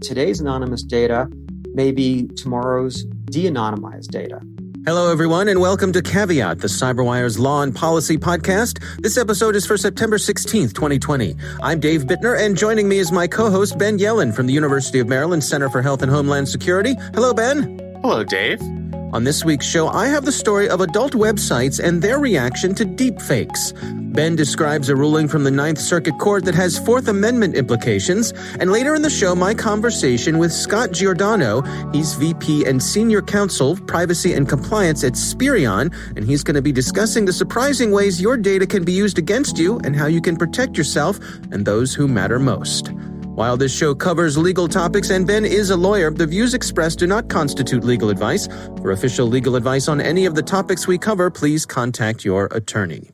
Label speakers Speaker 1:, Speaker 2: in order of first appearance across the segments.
Speaker 1: today's anonymous data may be tomorrow's de-anonymized data.
Speaker 2: Hello, everyone, and welcome to Caveat, the CyberWire's Law and Policy podcast. This episode is for September 16th, 2020. I'm Dave Bittner, and joining me is my co-host, Ben Yellen from the University of Maryland Center for Health and Homeland Security. Hello, Ben.
Speaker 3: Hello, Dave.
Speaker 2: On this week's show, I have the story of adult websites and their reaction to deepfakes. Ben describes a ruling from the Ninth Circuit Court that has Fourth Amendment implications. And later in the show, my conversation with Scott Giordano. He's VP and Senior Counsel, Privacy and Compliance at Spirion, and he's going to be discussing the surprising ways your data can be used against you and how you can protect yourself and those who matter most. While this show covers legal topics and Ben is a lawyer, the views expressed do not constitute legal advice. For official legal advice on any of the topics we cover, please contact your attorney.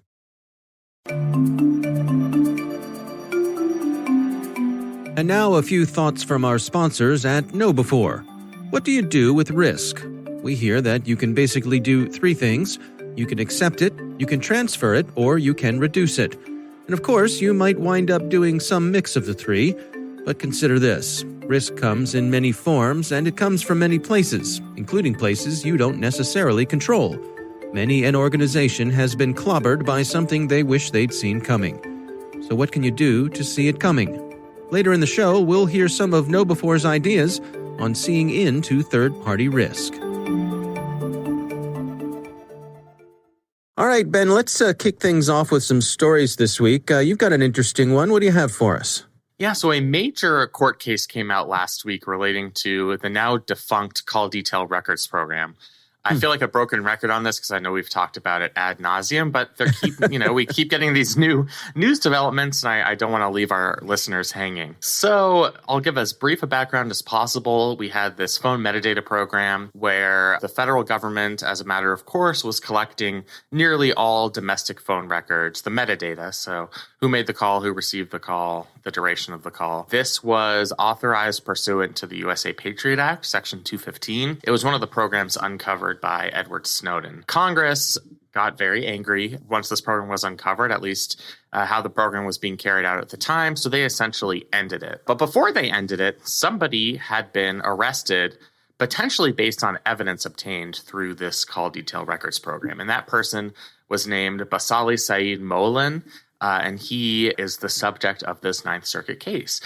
Speaker 2: And now a few thoughts from our sponsors at KnowBefore. What do you do with risk? We hear that you can basically do three things. You can accept it, you can transfer it, or you can reduce it. And of course, you might wind up doing some mix of the three. But consider this. Risk comes in many forms, and it comes from many places, including places you don't necessarily control. Many an organization has been clobbered by something they wish they'd seen coming. So what can you do to see it coming? Later in the show, we'll hear some of KnowBefore's ideas on seeing into third-party risk. All right, Ben, let's kick things off with some stories this week. You've got an interesting one. What do you have for us?
Speaker 3: Yeah, so a major court case came out last week relating to the now defunct call detail records program. I feel like a broken record on this because I know we've talked about it ad nauseum, but we keep getting these new news developments, and I don't want to leave our listeners hanging. So I'll give as brief a background as possible. We had this phone metadata program where the federal government, as a matter of course, was collecting nearly all domestic phone records, the metadata. So who made the call, who received the call, the duration of the call. This was authorized pursuant to the USA Patriot Act, Section 215. It was one of the programs uncovered by Edward Snowden. Congress got very angry once this program was uncovered, at least how the program was being carried out at the time, so they essentially ended it. But before they ended it, somebody had been arrested, potentially based on evidence obtained through this call detail records program. And that person was named Basali Saeed Moalin, and he is the subject of this Ninth Circuit case.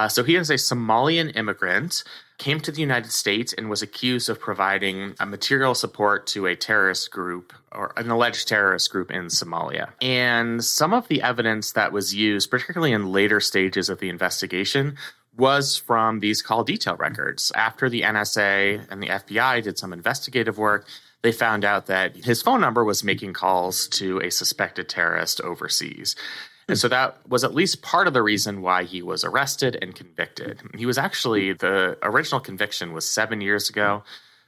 Speaker 3: So he is a Somalian immigrant, came to the United States and was accused of providing material support to a terrorist group or an alleged terrorist group in Somalia. And some of the evidence that was used, particularly in later stages of the investigation, was from these call detail records. After the NSA and the FBI did some investigative work, they found out that his phone number was making calls to a suspected terrorist overseas. And so that was at least part of the reason why he was arrested and convicted. He was actually, the original conviction was 7 years ago.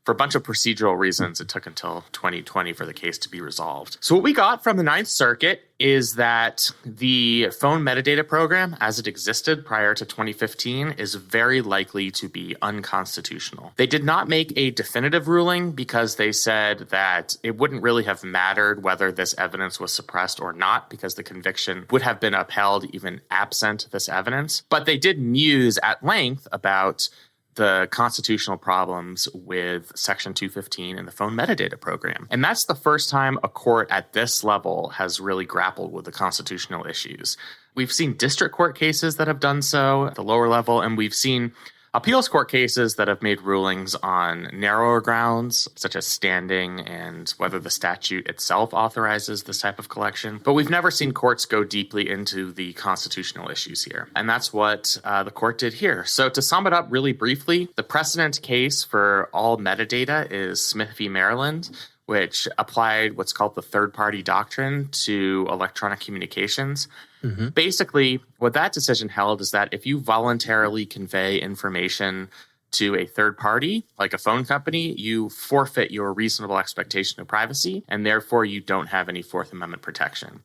Speaker 3: For a bunch of procedural reasons, it took until 2020 for the case to be resolved. So what we got from the Ninth Circuit is that the phone metadata program, as it existed prior to 2015, is very likely to be unconstitutional. They did not make a definitive ruling because they said that it wouldn't really have mattered whether this evidence was suppressed or not, because the conviction would have been upheld even absent this evidence. But they did muse at length about the constitutional problems with Section 215 in the phone metadata program. And that's the first time a court at this level has really grappled with the constitutional issues. We've seen district court cases that have done so at the lower level, and we've seen appeals court cases that have made rulings on narrower grounds, such as standing and whether the statute itself authorizes this type of collection. But we've never seen courts go deeply into the constitutional issues here. And that's what the court did here. So to sum it up really briefly, the precedent case for all metadata is Smith v. Maryland, which applied what's called the third-party doctrine to electronic communications. Mm-hmm. Basically, what that decision held is that if you voluntarily convey information to a third party, like a phone company, you forfeit your reasonable expectation of privacy, and therefore you don't have any Fourth Amendment protection.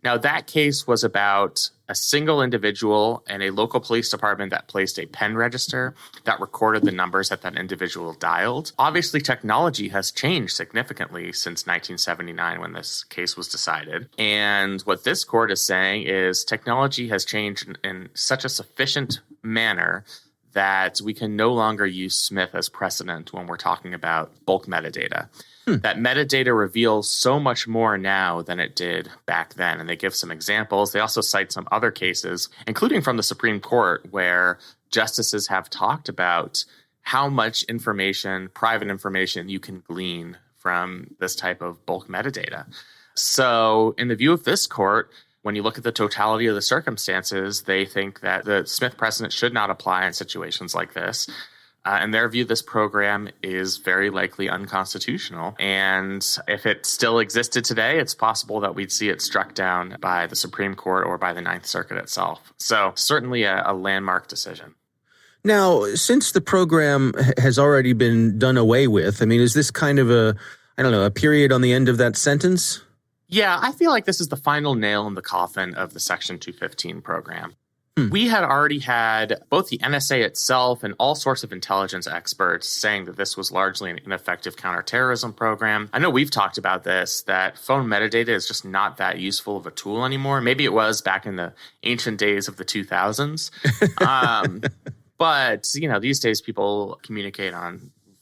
Speaker 3: Now, that case was about a single individual in a local police department that placed a pen register that recorded the numbers that that individual dialed. Obviously, technology has changed significantly since 1979 when this case was decided. And what this court is saying is technology has changed in such a sufficient manner that we can no longer use Smith as precedent when we're talking about bulk metadata. That metadata reveals so much more now than it did back then. And they give some examples. They also cite some other cases, including from the Supreme Court, where justices have talked about how much information, private information, you can glean from this type of bulk metadata. So in the view of this court, when you look at the totality of the circumstances, they think that the Smith precedent should not apply in situations like this. In their view, this program is very likely unconstitutional. And if it still existed today, it's possible that we'd see it struck down by the Supreme Court or by the Ninth Circuit itself. So certainly a landmark decision.
Speaker 2: Now, since the program has already been done away with, I mean, is this kind of a period on the end of that sentence?
Speaker 3: Yeah, I feel like this is the final nail in the coffin of the Section 215 program. We had already had both the NSA itself and all sorts of intelligence experts saying that this was largely an ineffective counterterrorism program. I know we've talked about this, that phone metadata is just not that useful of a tool anymore. Maybe it was back in the ancient days of the 2000s. But, these days people communicate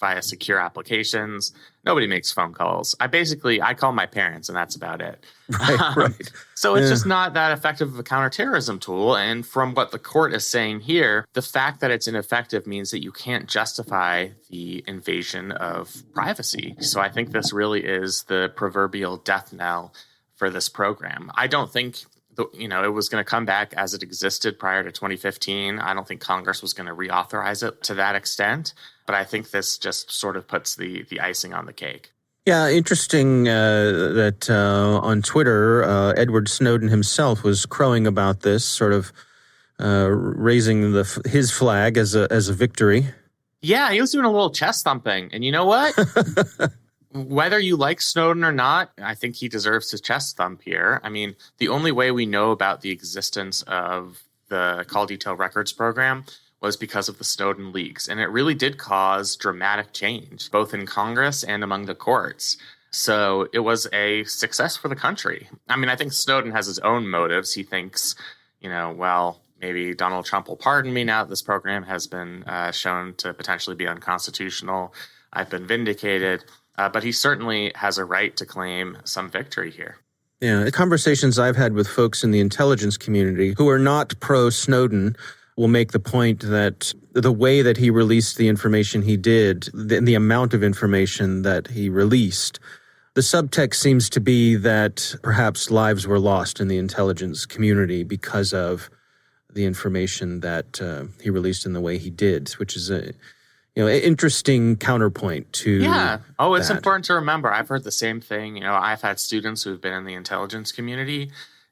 Speaker 3: via secure applications. Nobody makes phone calls. I call my parents, and that's about it.
Speaker 2: Right.
Speaker 3: So it's just not that effective of a counterterrorism tool. And from what the court is saying here, the fact that it's ineffective means that you can't justify the invasion of privacy. So I think this really is the proverbial death knell for this program. I don't think it was going to come back as it existed prior to 2015. I don't think Congress was going to reauthorize it to that extent. But I think this just sort of puts the icing on the cake.
Speaker 2: Yeah, interesting that on Twitter, Edward Snowden himself was crowing about this, sort of raising his flag as a victory.
Speaker 3: Yeah, he was doing a little chest thumping. And you know what? Whether you like Snowden or not, I think he deserves his chest thump here. I mean, the only way we know about the existence of the Call Detail Records program was because of the Snowden leaks. And it really did cause dramatic change, both in Congress and among the courts. So it was a success for the country. I mean, I think Snowden has his own motives. He thinks, maybe Donald Trump will pardon me now that this program has been shown to potentially be unconstitutional. I've been vindicated. But he certainly has a right to claim some victory here.
Speaker 2: Yeah, the conversations I've had with folks in the intelligence community who are not pro-Snowden will make the point that the way that he released the information he did, the amount of information that he released, the subtext seems to be that perhaps lives were lost in the intelligence community because of the information that he released in the way he did, which is an interesting counterpoint to
Speaker 3: Yeah. Oh, it's
Speaker 2: that.
Speaker 3: important to remember. I've heard the same thing. I've had students who've been in the intelligence community,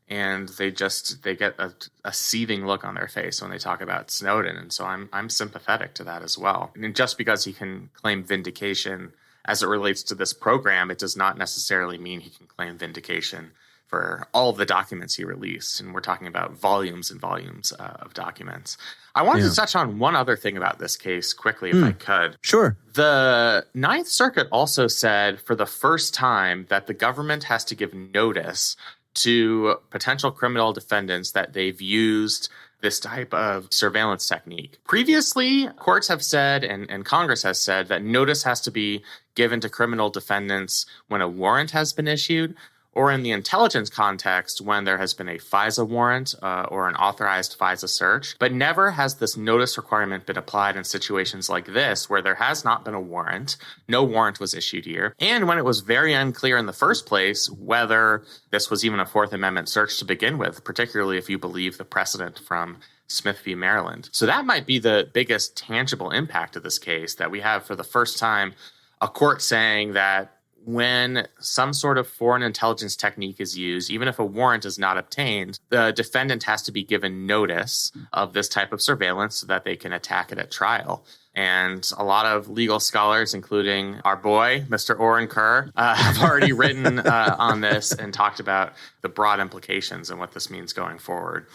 Speaker 3: and they get a seething look on their face when they talk about Snowden. And so I'm sympathetic to that as well. And just because he can claim vindication as it relates to this program, it does not necessarily mean he can claim vindication for all of the documents he released. And we're talking about volumes and volumes of documents. I wanted to touch on one other thing about this case quickly, if I could.
Speaker 2: Sure.
Speaker 3: The Ninth Circuit also said for the first time that the government has to give notice to potential criminal defendants that they've used this type of surveillance technique. Previously, courts have said, and Congress has said, that notice has to be given to criminal defendants when a warrant has been issued, or in the intelligence context when there has been a FISA warrant or an authorized FISA search. But never has this notice requirement been applied in situations like this, where there has not been a warrant, no warrant was issued here, and when it was very unclear in the first place whether this was even a Fourth Amendment search to begin with, particularly if you believe the precedent from Smith v. Maryland. So that might be the biggest tangible impact of this case, that we have for the first time a court saying that when some sort of foreign intelligence technique is used, even if a warrant is not obtained, the defendant has to be given notice of this type of surveillance so that they can attack it at trial. And a lot of legal scholars, including our boy, Mr. Oren Kerr, have already written on this and talked about the broad implications and what this means going forward.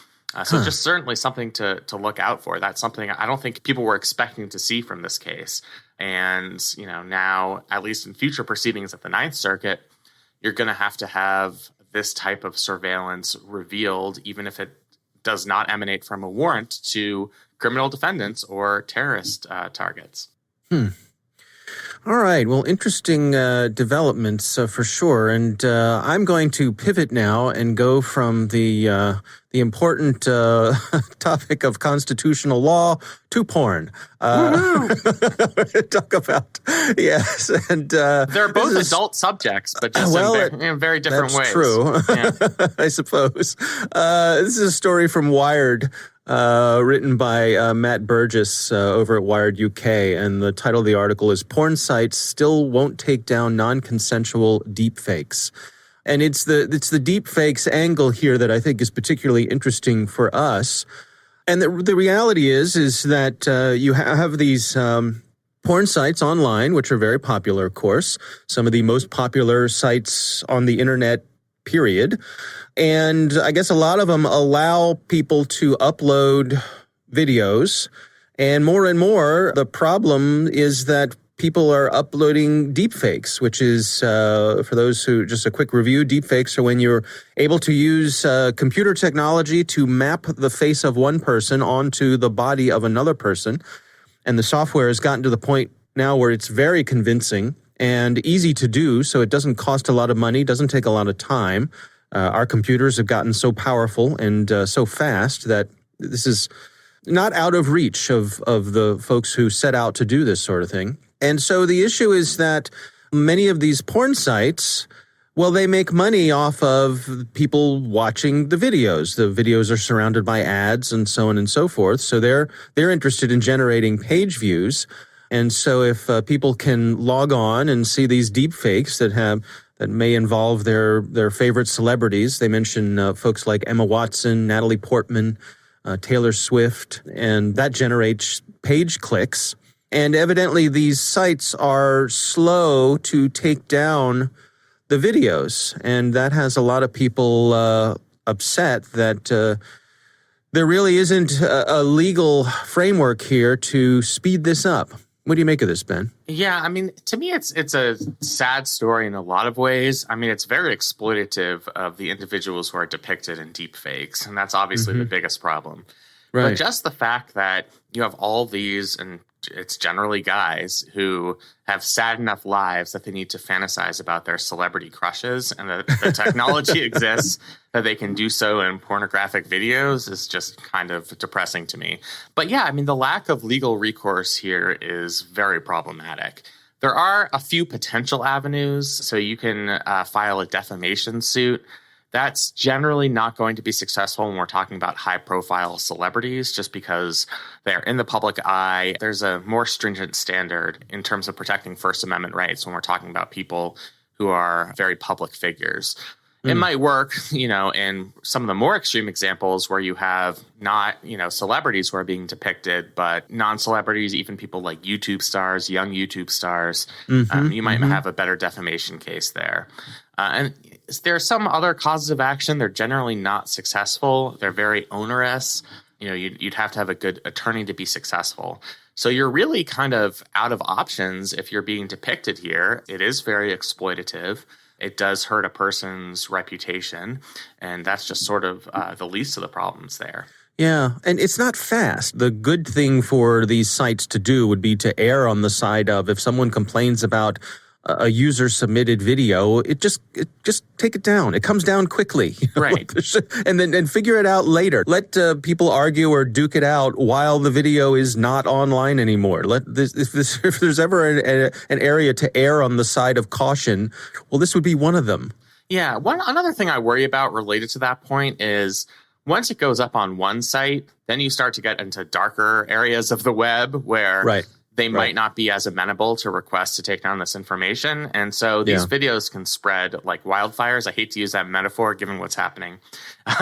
Speaker 3: So just certainly something to look out for. That's something I don't think people were expecting to see from this case. And, now, at least in future proceedings at the Ninth Circuit, you're going to have this type of surveillance revealed, even if it does not emanate from a warrant to criminal defendants or terrorist targets.
Speaker 2: All right. Well, interesting developments for sure. And I'm going to pivot now and go from the important topic of constitutional law to porn. Talk about yes, and
Speaker 3: they're both adult subjects, but just in very different ways.
Speaker 2: That's true.
Speaker 3: Yeah.
Speaker 2: I suppose. This is a story from Wired. Written by Matt Burgess over at Wired UK, and the title of the article is "Porn Sites Still Won't Take Down Non-Consensual Deepfakes." And it's the deepfakes angle here that I think is particularly interesting for us. And the reality is that you have these porn sites online, which are very popular, of course. Some of the most popular sites on the internet, period. And I guess a lot of them allow people to upload videos. And more, the problem is that people are uploading deepfakes, which is, for those who, just a quick review, deepfakes are when you're able to use computer technology to map the face of one person onto the body of another person. And the software has gotten to the point now where it's very convincing and easy to do, so it doesn't cost a lot of money, doesn't take a lot of time. Our computers have gotten so powerful and so fast that this is not out of reach of the folks who set out to do this sort of thing. And so the issue is that many of these porn sites, well, they make money off of people watching the videos. The videos are surrounded by ads and so on and so forth. So they're interested in generating page views. And so if people can log on and see these deepfakes that may involve their favorite celebrities. They mention folks like Emma Watson, Natalie Portman, Taylor Swift, and that generates page clicks. And evidently these sites are slow to take down the videos, and that has a lot of people upset that there really isn't a legal framework here to speed this up. What do you make of this, Ben?
Speaker 3: Yeah, I mean, to me, it's a sad story in a lot of ways. I mean, it's very exploitative of the individuals who are depicted in deepfakes, and that's obviously the biggest problem. Right. But just the fact that you have all these, and it's generally guys, who have sad enough lives that they need to fantasize about their celebrity crushes, and the technology exists that they can do so in pornographic videos is just kind of depressing to me. But yeah, I mean, the lack of legal recourse here is very problematic. There are a few potential avenues. So you can file a defamation suit. That's generally not going to be successful when we're talking about high-profile celebrities, just because they're in the public eye. There's a more stringent standard in terms of protecting First Amendment rights when we're talking about people who are very public figures. It might work, in some of the more extreme examples where you have not, celebrities who are being depicted, but non-celebrities, even people like YouTube stars, young YouTube stars. You might have a better defamation case there. And there are some other causes of action. They're generally not successful. They're very onerous. You'd have to have a good attorney to be successful. So you're really kind of out of options if you're being depicted here. It is very exploitative. It does hurt a person's reputation, and that's just sort of the least of the problems there.
Speaker 2: Yeah, and it's not fast. The good thing for these sites to do would be to err on the side of, if someone complains about a user-submitted video, it just take it down. It comes down quickly.
Speaker 3: Right.
Speaker 2: And then figure it out later. Let people argue or duke it out while the video is not online anymore. If there's ever an area to err on the side of caution, well, this would be one of them.
Speaker 3: Yeah. Another thing I worry about related to that point is once it goes up on one site, then you start to get into darker areas of the web where they might not be as amenable to requests to take down this information. And so these videos can spread like wildfires. I hate to use that metaphor given what's happening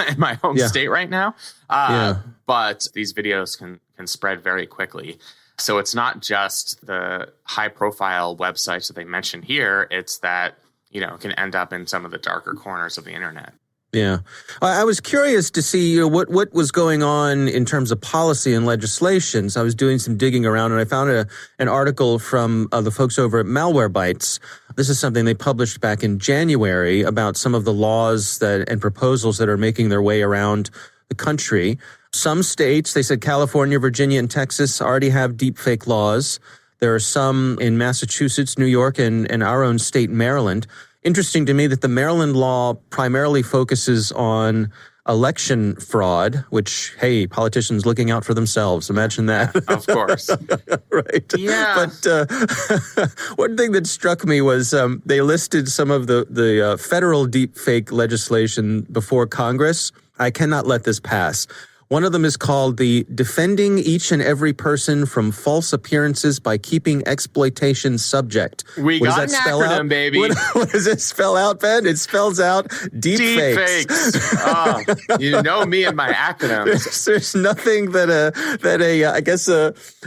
Speaker 3: in my home state right now. But these videos can spread very quickly. So it's not just the high profile websites that they mention here. It's that, it can end up in some of the darker corners of the internet.
Speaker 2: Yeah. I was curious to see what was going on in terms of policy and legislation. So I was doing some digging around, and I found an article from the folks over at Malwarebytes. This is something they published back in January about some of the laws and proposals that are making their way around the country. Some states, they said California, Virginia, and Texas already have deepfake laws. There are some in Massachusetts, New York, and our own state, Maryland. Interesting to me that the Maryland law primarily focuses on election fraud, which, hey, politicians looking out for themselves. Imagine that.
Speaker 3: Of course.
Speaker 2: Right.
Speaker 3: Yeah.
Speaker 2: But one thing that struck me was they listed some of the federal deepfake legislation before Congress. I cannot let this pass. One of them is called the Defending Each and Every Person from False Appearances by Keeping Exploitation Subject.
Speaker 3: We got an acronym, baby.
Speaker 2: What does it spell out, Ben? It spells out deepfakes.
Speaker 3: Oh, you know me and my acronyms.
Speaker 2: There's nothing that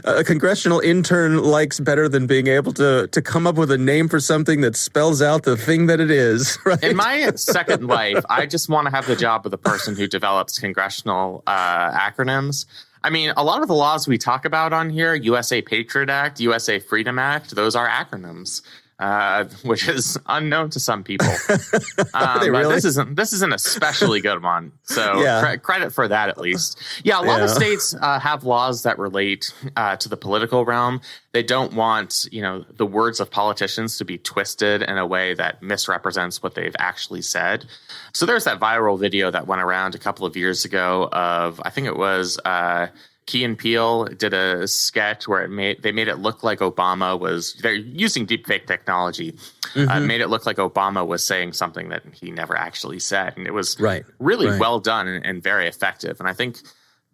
Speaker 2: a congressional intern likes better than being able to come up with a name for something that spells out the thing that it is. Right?
Speaker 3: In my second life, I just want to have the job of the person who develops congressional acronyms. I mean, a lot of the laws we talk about on here, USA Patriot Act, USA Freedom Act, those are acronyms, which is unknown to some people.
Speaker 2: Really?
Speaker 3: But this is an especially good one. So credit for that, at least. Yeah, a lot of states have laws that relate to the political realm. They don't want, the words of politicians to be twisted in a way that misrepresents what they've actually said. So there's that viral video that went around a couple of years ago of, I think it was Key and Peele did a sketch where they made it look like they're using deepfake technology, made it look like Obama was saying something that he never actually said. And it was really well done and very effective. And I think,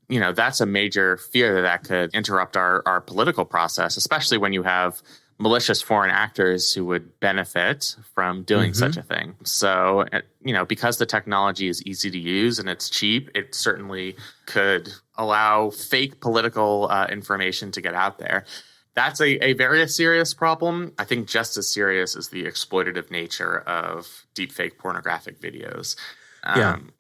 Speaker 3: that's a major fear that could interrupt our political process, especially when you have malicious foreign actors who would benefit from doing such a thing. So, because the technology is easy to use and it's cheap, it certainly could allow fake political information to get out there. That's a very serious problem. I think just as serious is the exploitative nature of deepfake pornographic videos.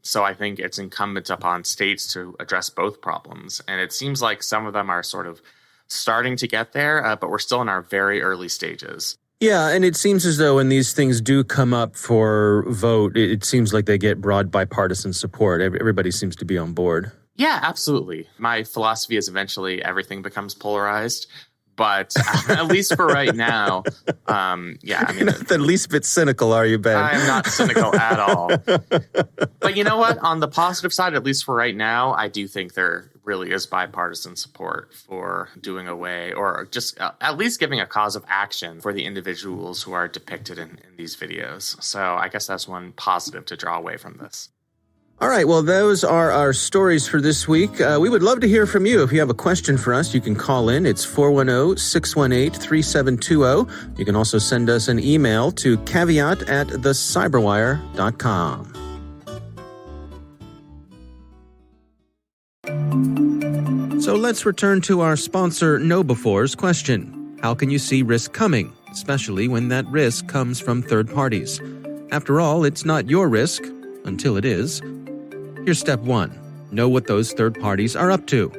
Speaker 3: So I think it's incumbent upon states to address both problems. And it seems like some of them are sort of starting to get there, but we're still in our very early stages.
Speaker 2: Yeah, and it seems as though when these things do come up for vote, it seems like they get broad bipartisan support. Everybody seems to be on board.
Speaker 3: Yeah, absolutely. My philosophy is eventually everything becomes polarized. But at least for right now,
Speaker 2: You're not the least bit cynical, are you, Ben?
Speaker 3: I'm not cynical at all. But you know what? On the positive side, at least for right now, I do think there really is bipartisan support for doing away or just at least giving a cause of action for the individuals who are depicted in these videos. So I guess that's one positive to draw away from this.
Speaker 2: All right, well, those are our stories for this week. We would love to hear from you. If you have a question for us, you can call in. It's 410-618-3720. You can also send us an email to caveat@thecyberwire.com. So let's return to our sponsor, KnowBefore's question. How can you see risk coming, especially when that risk comes from third parties? After all, it's not your risk until it is. Here's step 1. Know what those third parties are up to.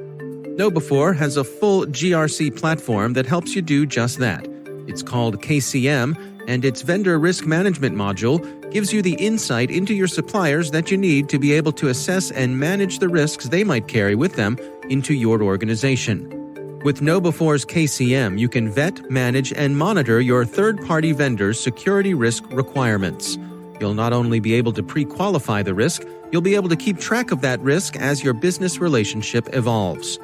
Speaker 2: KnowBefore has a full GRC platform that helps you do just that. It's called KCM, and its vendor risk management module gives you the insight into your suppliers that you need to be able to assess and manage the risks they might carry with them into your organization. With KnowBefore's KCM, you can vet, manage, and monitor your third-party vendors' security risk requirements. You'll not only be able to pre-qualify the risk, you'll be able to keep track of that risk as your business relationship evolves.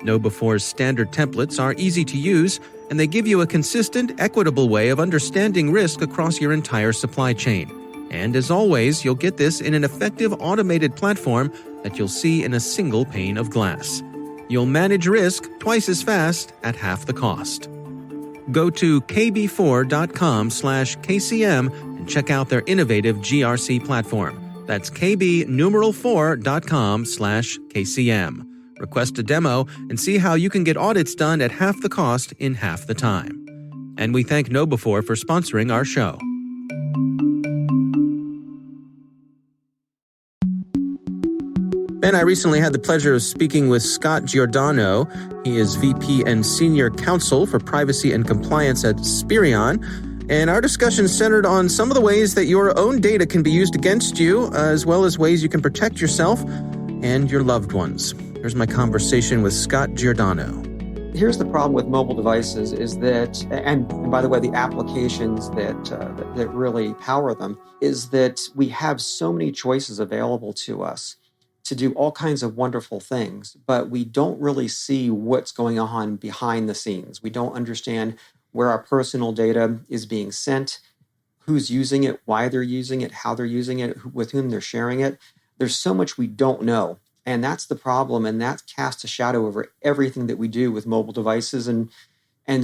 Speaker 2: KnowBefore's standard templates are easy to use, and they give you a consistent, equitable way of understanding risk across your entire supply chain. And as always, you'll get this in an effective automated platform that you'll see in a single pane of glass. You'll manage risk twice as fast at half the cost. Go to kb4.com/KCM and check out their innovative GRC platform. That's kb4.com/KCM. Request a demo and see how you can get audits done at half the cost in half the time. And we thank KnowBefore for sponsoring our show. Ben, I recently had the pleasure of speaking with Scott Giordano. He is VP and Senior Counsel for Privacy and Compliance at Spirion. And our discussion centered on some of the ways that your own data can be used against you, as well as ways you can protect yourself. and your loved ones. Here's my conversation with Scott Giordano.
Speaker 1: Here's the problem with mobile devices is that, and by the way, the applications that really power them, is that we have so many choices available to us to do all kinds of wonderful things, but we don't really see what's going on behind the scenes. We don't understand where our personal data is being sent, who's using it, why they're using it, how they're using it, with whom they're sharing it. There's so much we don't know. And that's the problem, and that casts a shadow over everything that we do with mobile devices and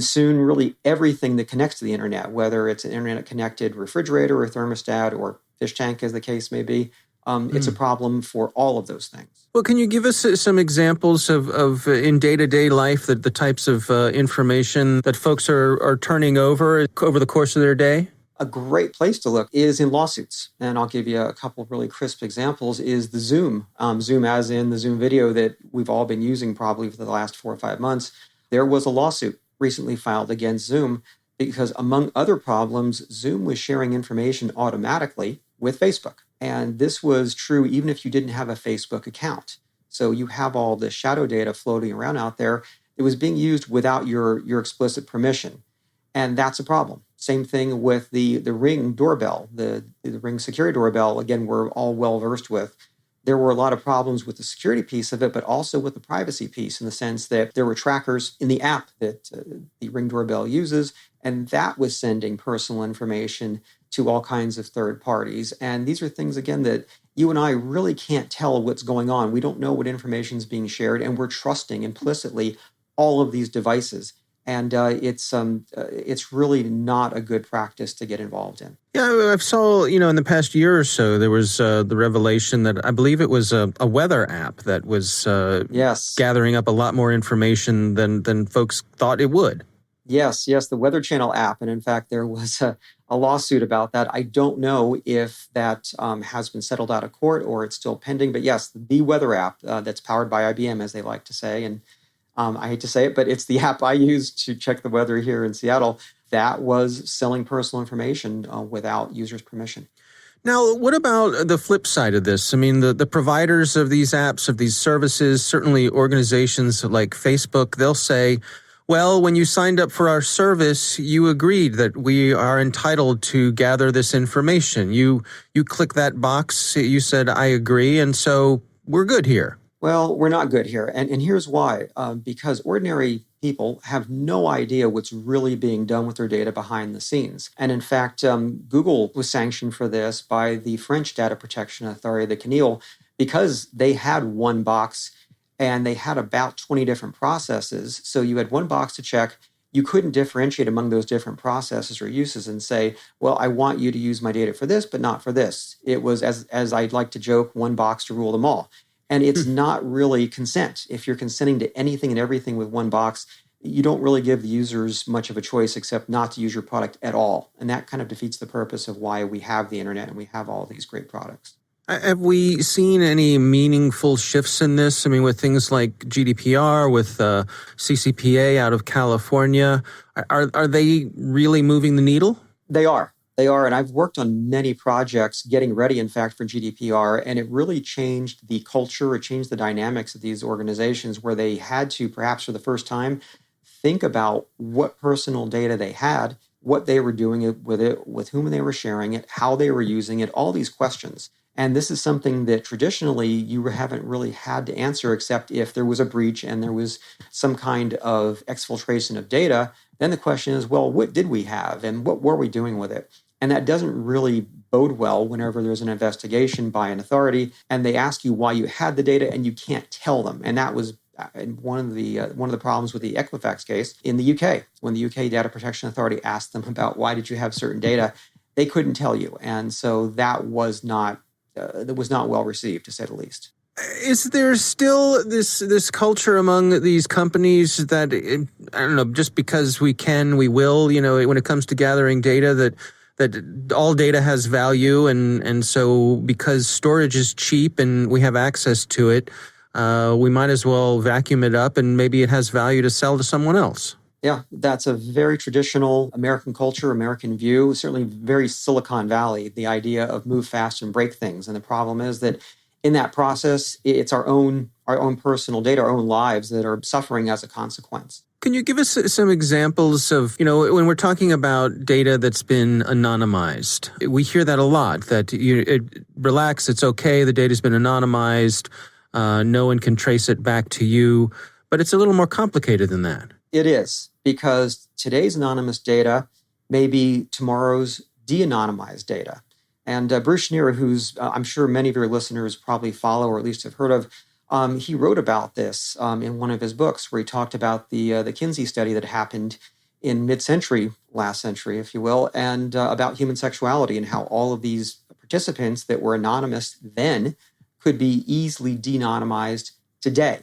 Speaker 1: soon really everything that connects to the internet, whether it's an internet-connected refrigerator or thermostat or fish tank, as the case may be. It's a problem for all of those things.
Speaker 2: Well, can you give us some examples of in day-to-day life, the types of information that folks are turning over the course of their day?
Speaker 1: A great place to look is in lawsuits. And I'll give you a couple of really crisp examples is the Zoom. Zoom as in the Zoom video that we've all been using probably for the last 4 or 5 months. There was a lawsuit recently filed against Zoom because among other problems, Zoom was sharing information automatically with Facebook. And this was true even if you didn't have a Facebook account. So you have all the shadow data floating around out there. It was being used without your explicit permission. And that's a problem. Same thing with the Ring doorbell, the Ring security doorbell. Again, we're all well versed with. There were a lot of problems with the security piece of it, but also with the privacy piece in the sense that there were trackers in the app that the Ring doorbell uses, and that was sending personal information to all kinds of third parties. And these are things, again, that you and I really can't tell what's going on. We don't know what information is being shared, and we're trusting implicitly all of these devices. And it's really not a good practice to get involved in.
Speaker 2: Yeah, I saw, in the past year or so, there was the revelation that I believe it was a weather app that was gathering up a lot more information than folks thought it would.
Speaker 1: Yes, the Weather Channel app. And in fact, there was a lawsuit about that. I don't know if that has been settled out of court or it's still pending. But yes, the weather app that's powered by IBM, as they like to say, and I hate to say it, but it's the app I use to check the weather here in Seattle. That was selling personal information without users' permission.
Speaker 2: Now, what about the flip side of this? I mean, the providers of these apps, of these services, certainly organizations like Facebook, they'll say, well, when you signed up for our service, you agreed that we are entitled to gather this information. You click that box, you said, I agree, and so we're good here.
Speaker 1: Well, we're not good here. And here's why. Because ordinary people have no idea what's really being done with their data behind the scenes. And in fact, Google was sanctioned for this by the French Data Protection Authority, the CNIL, because they had one box and they had about 20 different processes. So you had one box to check. You couldn't differentiate among those different processes or uses and say, well, I want you to use my data for this, but not for this. It was, as I'd like to joke, one box to rule them all. And it's not really consent. If you're consenting to anything and everything with one box, you don't really give the users much of a choice except not to use your product at all. And that kind of defeats the purpose of why we have the internet and we have all these great products.
Speaker 2: Have we seen any meaningful shifts in this? I mean, with things like GDPR, with CCPA out of California, are they really moving the needle?
Speaker 1: They are. And I've worked on many projects getting ready, in fact, for GDPR, and it really changed the culture, it changed the dynamics of these organizations where they had to, perhaps for the first time, think about what personal data they had, what they were doing with it, with whom they were sharing it, how they were using it, all these questions. And this is something that traditionally you haven't really had to answer except if there was a breach and there was some kind of exfiltration of data. Then the question is, well, what did we have and what were we doing with it? And that doesn't really bode well whenever there's an investigation by an authority and they ask you why you had the data and you can't tell them. And that was one of the problems with the Equifax case in the UK. When the UK Data Protection Authority asked them about why did you have certain data, they couldn't tell you. And so that was not well received, to say the least.
Speaker 2: Is there still this culture among these companies that, I don't know, just because we can, we will, when it comes to gathering data, that all data has value, and so because storage is cheap and we have access to it, we might as well vacuum it up and maybe it has value to sell to someone else?
Speaker 1: Yeah, that's a very traditional American culture, American view, certainly very Silicon Valley, the idea of move fast and break things. And the problem is that in that process, it's our own personal data, our own lives that are suffering as a consequence.
Speaker 2: Can you give us some examples of, when we're talking about data that's been anonymized, we hear that a lot, that relax, it's okay, the data's been anonymized, no one can trace it back to you, but it's a little more complicated than that.
Speaker 1: It is, because today's anonymous data may be tomorrow's de-anonymized data. And Bruce Schneier, who's I'm sure many of your listeners probably follow or at least have heard of, he wrote about this in one of his books where he talked about the Kinsey study that happened in mid-century, last century, if you will, and about human sexuality and how all of these participants that were anonymous then could be easily de-anonymized today.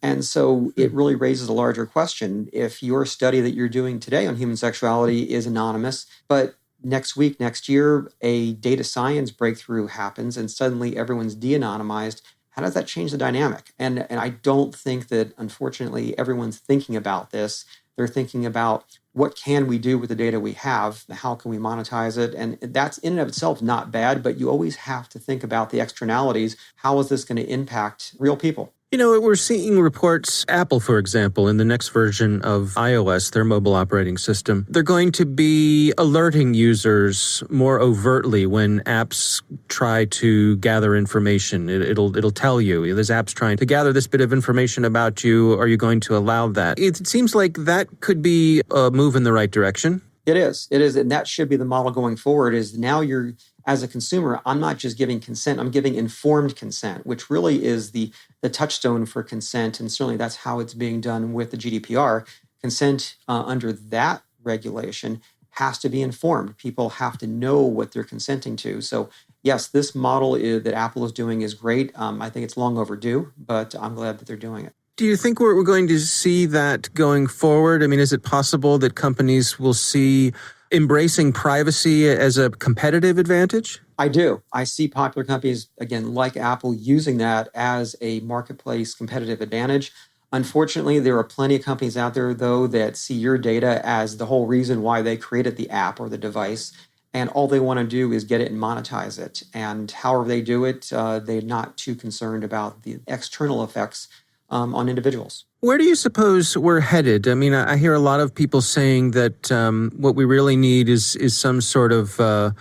Speaker 1: And so it really raises a larger question. If your study that you're doing today on human sexuality is anonymous, but next week, next year, a data science breakthrough happens and suddenly everyone's de-anonymized, how does that change the dynamic? And I don't think that, unfortunately, everyone's thinking about this. They're thinking about what can we do with the data we have? How can we monetize it? And that's in and of itself not bad, but you always have to think about the externalities. How is this going to impact real people?
Speaker 2: We're seeing reports, Apple, for example, in the next version of iOS, their mobile operating system, they're going to be alerting users more overtly when apps try to gather information. It'll tell you, this app's trying to gather this bit of information about you. Are you going to allow that? It seems like that could be a move in the right direction.
Speaker 1: It is. And that should be the model going forward, is now you're, as a consumer, I'm not just giving consent, I'm giving informed consent, which really is the touchstone for consent. And certainly that's how it's being done with the GDPR. Consent under that regulation has to be informed. People have to know what they're consenting to. So yes, this model that Apple is doing is great. I think it's long overdue, but I'm glad that they're doing it.
Speaker 2: Do you think we're going to see that going forward? I mean, is it possible that companies will see embracing privacy as a competitive advantage?
Speaker 1: I do. I see popular companies, again, like Apple, using that as a marketplace competitive advantage. Unfortunately, there are plenty of companies out there, though, that see your data as the whole reason why they created the app or the device. And all they want to do is get it and monetize it. And however they do it, they're not too concerned about the external effects on individuals.
Speaker 2: Where do you suppose we're headed? I mean, I hear a lot of people saying that what we really need is some sort of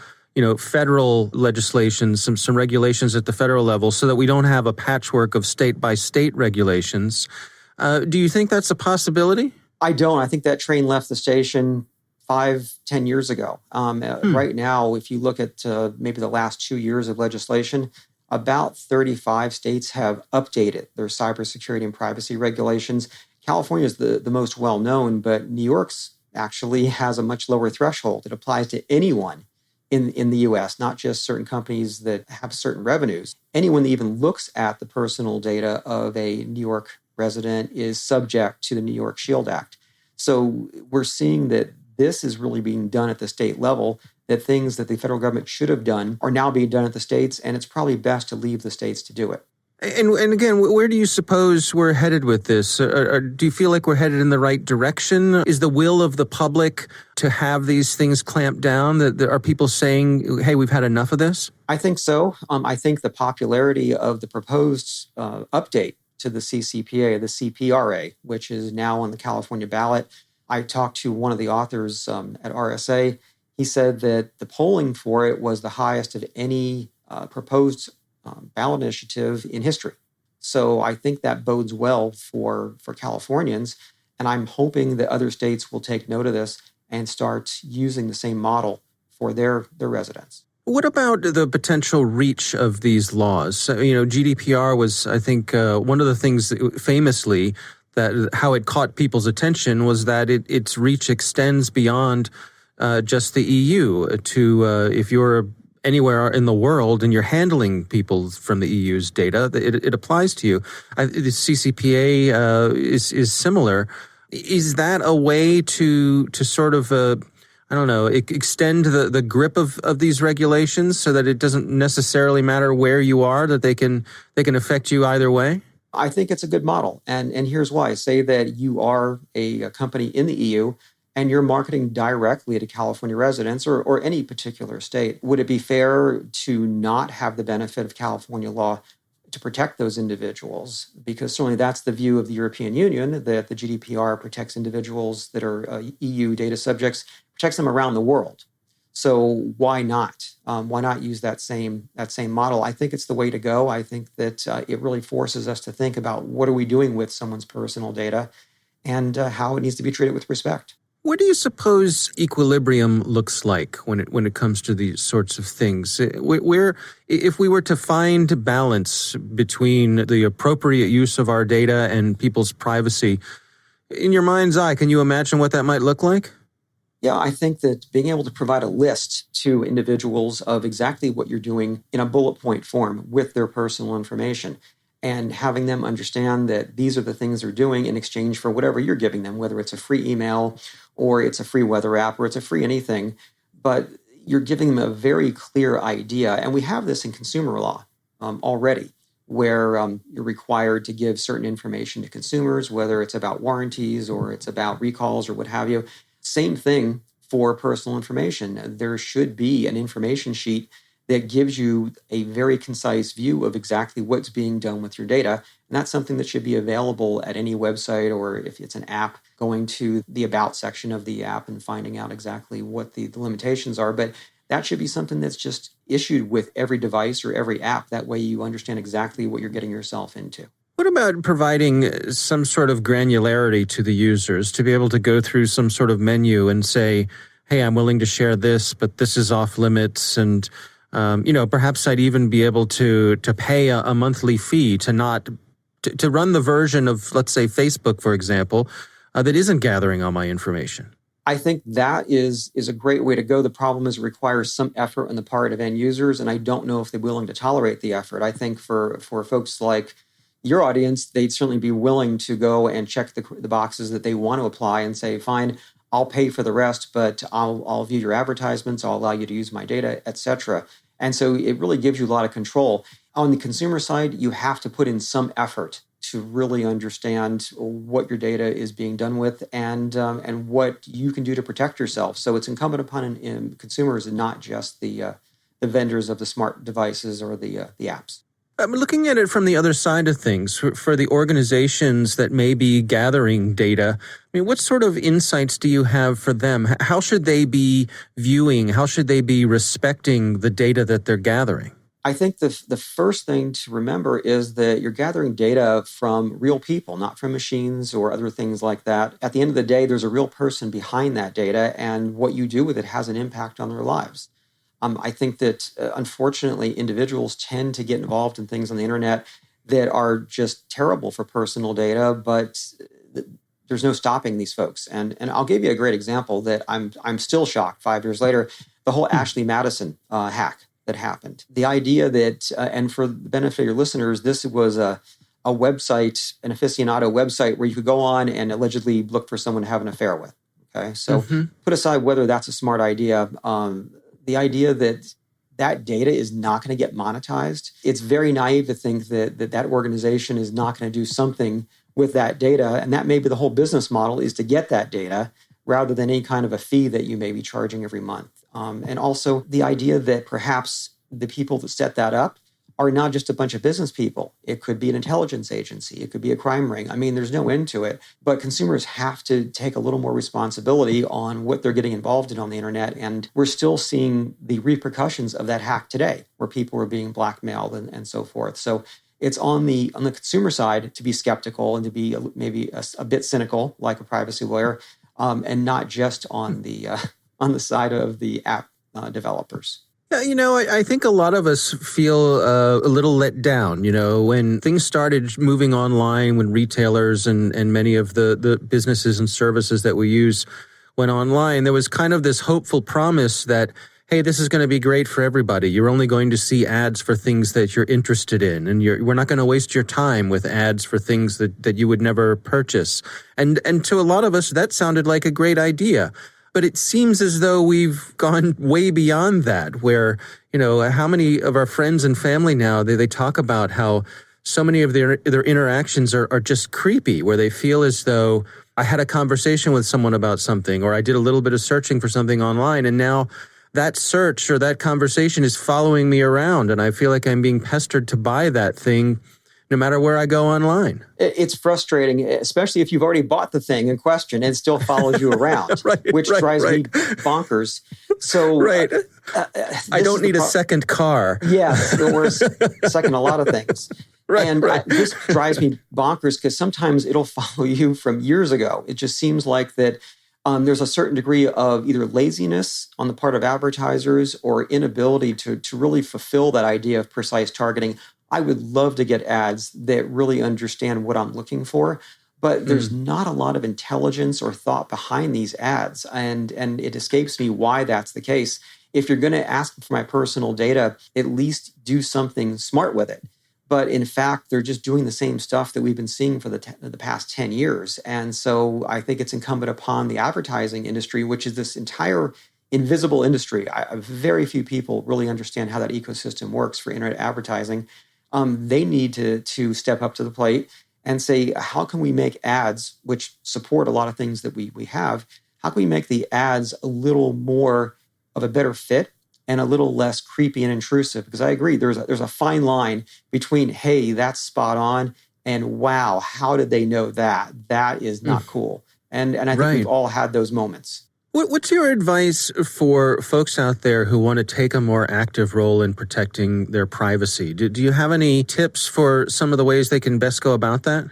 Speaker 2: federal legislation, some regulations at the federal level, so that we don't have a patchwork of state-by-state regulations. Do you think that's a possibility?
Speaker 1: I don't. I think that train left the station 5-10 years ago. Right now, if you look at maybe the last 2 years of legislation, about 35 states have updated their cybersecurity and privacy regulations. California is the most well-known, but New York's actually has a much lower threshold. It applies to anyone in the U.S., not just certain companies that have certain revenues. Anyone that even looks at the personal data of a New York resident is subject to the New York Shield Act. So we're seeing that this is really being done at the state level, that things that the federal government should have done are now being done at the states, and it's probably best to leave the states to do it.
Speaker 2: And again, where do you suppose we're headed with this? Or do you feel like we're headed in the right direction? Is the will of the public to have these things clamped down? Are people saying, hey, we've had enough of this?
Speaker 1: I think so. I think the popularity of the proposed update to the CCPA, the CPRA, which is now on the California ballot. I talked to one of the authors at RSA. He said that the polling for it was the highest of any proposed ballot initiative in history. So I think that bodes well for Californians. And I'm hoping that other states will take note of this and start using the same model for their residents.
Speaker 2: What about the potential reach of these laws? GDPR was, I think, one of the things that famously that how it caught people's attention was that its reach extends beyond just the EU to if you're anywhere in the world and you're handling people from the EU's data, it applies to you. The CCPA is similar. Is that a way to sort of extend the grip of these regulations so that it doesn't necessarily matter where you are, that they can affect you either way?
Speaker 1: I think it's a good model. And here's why. Say that you are a company in the EU and you're marketing directly to California residents or any particular state. Would it be fair to not have the benefit of California law to protect those individuals, because certainly that's the view of the European Union, that the GDPR protects individuals that are EU data subjects, protects them around the world. So why not? Why not use that same model? I think it's the way to go. I think that it really forces us to think about what are we doing with someone's personal data and how it needs to be treated with respect.
Speaker 2: What do you suppose equilibrium looks like when it comes to these sorts of things? Where, if we were to find balance between the appropriate use of our data and people's privacy, in your mind's eye, can you imagine what that might look like?
Speaker 1: Yeah, I think that being able to provide a list to individuals of exactly what you're doing in a bullet point form with their personal information, and having them understand that these are the things they're doing in exchange for whatever you're giving them, whether it's a free email or it's a free weather app or it's a free anything, but you're giving them a very clear idea. And we have this in consumer law already, where you're required to give certain information to consumers, whether it's about warranties or it's about recalls or what have you. Same thing for personal information. There should be an information sheet that gives you a very concise view of exactly what's being done with your data. And that's something that should be available at any website, or if it's an app, going to the About section of the app and finding out exactly what the limitations are. But that should be something that's just issued with every device or every app. That way you understand exactly what you're getting yourself into.
Speaker 2: What about providing some sort of granularity to the users to be able to go through some sort of menu and say, hey, I'm willing to share this, but this is off limits, and perhaps I'd even be able to pay a monthly fee to run the version of, let's say, Facebook, for example, that isn't gathering all my information.
Speaker 1: I think that is a great way to go. The problem is it requires some effort on the part of end users, and I don't know if they're willing to tolerate the effort. I think for folks like your audience, they'd certainly be willing to go and check the boxes that they want to apply and say, fine, I'll pay for the rest, but I'll view your advertisements, I'll allow you to use my data, etc. And so it really gives you a lot of control. On the consumer side, you have to put in some effort to really understand what your data is being done with and what you can do to protect yourself. So it's incumbent upon consumers and not just the vendors of the smart devices or the apps.
Speaker 2: Looking at it from the other side of things, for the organizations that may be gathering data, I mean, what sort of insights do you have for them? How should they be viewing, how should they be respecting the data that they're gathering?
Speaker 1: I think the first thing to remember is that you're gathering data from real people, not from machines or other things like that. At the end of the day, there's a real person behind that data, and what you do with it has an impact on their lives. I think that, unfortunately, individuals tend to get involved in things on the internet that are just terrible for personal data, but there's no stopping these folks. And I'll give you a great example that I'm still shocked 5 years later, the whole Ashley Madison hack that happened. The idea that, and for the benefit of your listeners, this was a website, an aficionado website where you could go on and allegedly look for someone to have an affair with. Okay, so put aside whether that's a smart idea. The idea that data is not going to get monetized, it's very naive to think that organization is not going to do something with that data. And that may be the whole business model, is to get that data rather than any kind of a fee that you may be charging every month. And also the idea that perhaps the people that set that up are not just a bunch of business people. It could be an intelligence agency. It could be a crime ring. I mean, there's no end to it. But consumers have to take a little more responsibility on what they're getting involved in on the internet. And we're still seeing the repercussions of that hack today, where people are being blackmailed and so forth. So it's on the consumer side to be skeptical and to be maybe a bit cynical, like a privacy lawyer, and not just on the side of the app developers.
Speaker 2: Yeah, I think a lot of us feel a little let down, when things started moving online, when retailers and many of the businesses and services that we use went online, there was kind of this hopeful promise that, hey, this is going to be great for everybody. You're only going to see ads for things that you're interested in, and we're not going to waste your time with ads for things that you would never purchase. And to a lot of us, that sounded like a great idea. But it seems as though we've gone way beyond that, where, how many of our friends and family now, they talk about how so many of their interactions are just creepy, where they feel as though I had a conversation with someone about something, or I did a little bit of searching for something online, and now that search or that conversation is following me around, and I feel like I'm being pestered to buy that thing no matter where I go online.
Speaker 1: It's frustrating, especially if you've already bought the thing in question and it still folls you around, which drives me bonkers. So
Speaker 2: I don't need a second car.
Speaker 1: Yes, or second a lot of things. This drives me bonkers because sometimes it'll follow you from years ago. It just seems like that there's a certain degree of either laziness on the part of advertisers or inability to really fulfill that idea of precise targeting. I would love to get ads that really understand what I'm looking for, but there's not a lot of intelligence or thought behind these ads, and it escapes me why that's the case. If you're going to ask for my personal data, at least do something smart with it. But in fact, they're just doing the same stuff that we've been seeing for the past 10 years. And so I think it's incumbent upon the advertising industry, which is this entire invisible industry. Very few people really understand how that ecosystem works for internet advertising. They need to step up to the plate and say, how can we make ads, which support a lot of things that we have, how can we make the ads a little more of a better fit and a little less creepy and intrusive? Because I agree, there's a fine line between, hey, that's spot on, and wow, how did they know that? That is not cool. And I think we've all had those moments.
Speaker 2: What's your advice for folks out there who want to take a more active role in protecting their privacy? Do you have any tips for some of the ways they can best go about that?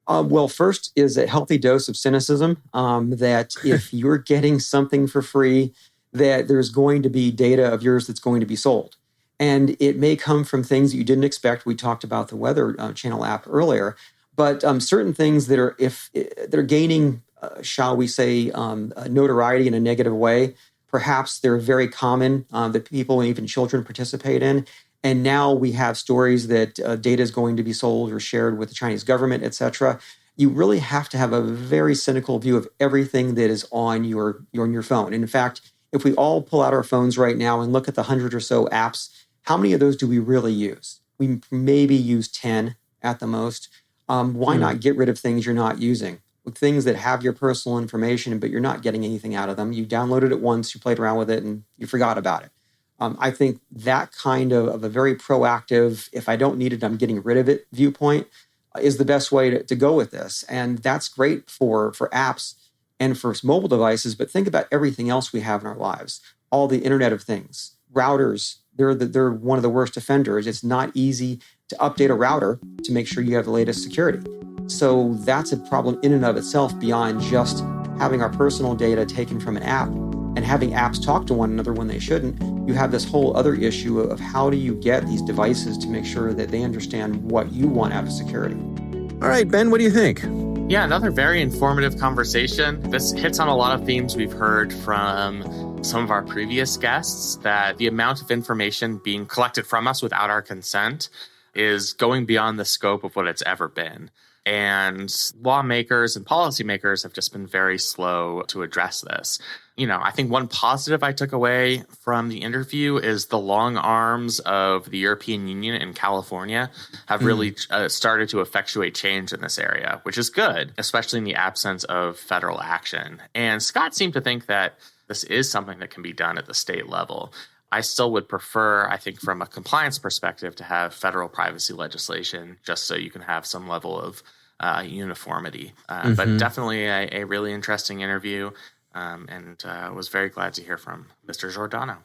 Speaker 1: Well, first is a healthy dose of cynicism, that if you're getting something for free, that there's going to be data of yours that's going to be sold. And it may come from things that you didn't expect. We talked about the Weather Channel app earlier, but certain things that are they're gaining, shall we say, notoriety in a negative way. Perhaps they're very common that people and even children participate in. And now we have stories that data is going to be sold or shared with the Chinese government, et cetera. You really have to have a very cynical view of everything that is on your phone. And in fact, if we all pull out our phones right now and look at the 100 or so apps, how many of those do we really use? We maybe use 10 at the most. Why not get rid of things you're not using? With things that have your personal information, but you're not getting anything out of them. You downloaded it once, you played around with it, and you forgot about it. I think that kind of a very proactive, if I don't need it, I'm getting rid of it viewpoint is the best way to go with this. And that's great for apps and for mobile devices, but think about everything else we have in our lives. All the Internet of Things, routers, they're one of the worst offenders. It's not easy to update a router to make sure you have the latest security. So that's a problem in and of itself beyond just having our personal data taken from an app and having apps talk to one another when they shouldn't. You have this whole other issue of how do you get these devices to make sure that they understand what you want out of security.
Speaker 2: All right, Ben, what do you think?
Speaker 3: Yeah, another very informative conversation. This hits on a lot of themes we've heard from some of our previous guests, that the amount of information being collected from us without our consent is going beyond the scope of what it's ever been. And lawmakers and policymakers have just been very slow to address this. I think one positive I took away from the interview is the long arms of the European Union and California have really started to effectuate change in this area, which is good, especially in the absence of federal action. And Scott seemed to think that this is something that can be done at the state level. I still would prefer, I think, from a compliance perspective, to have federal privacy legislation just so you can have some level of uniformity. But definitely a really interesting interview, and was very glad to hear from Mr. Giordano.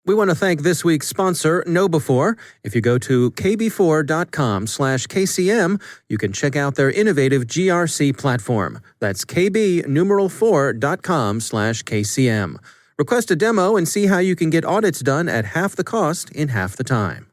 Speaker 2: We want to thank this week's sponsor, KnowBe4. If you go to kb4.com/KCM, you can check out their innovative GRC platform. That's kb4.com/KCM. Request a demo and see how you can get audits done at half the cost in half the time.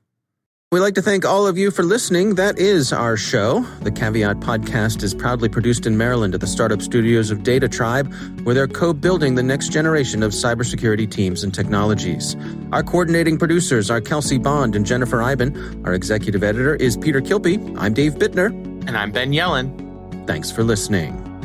Speaker 2: We'd like to thank all of you for listening. That is our show. The Caveat podcast is proudly produced in Maryland at the startup studios of Data Tribe, where they're co-building the next generation of cybersecurity teams and technologies. Our coordinating producers are Kelsey Bond and Jennifer Iben. Our executive editor is Peter Kilpie. I'm Dave Bittner.
Speaker 3: And I'm Ben Yellen.
Speaker 2: Thanks for listening.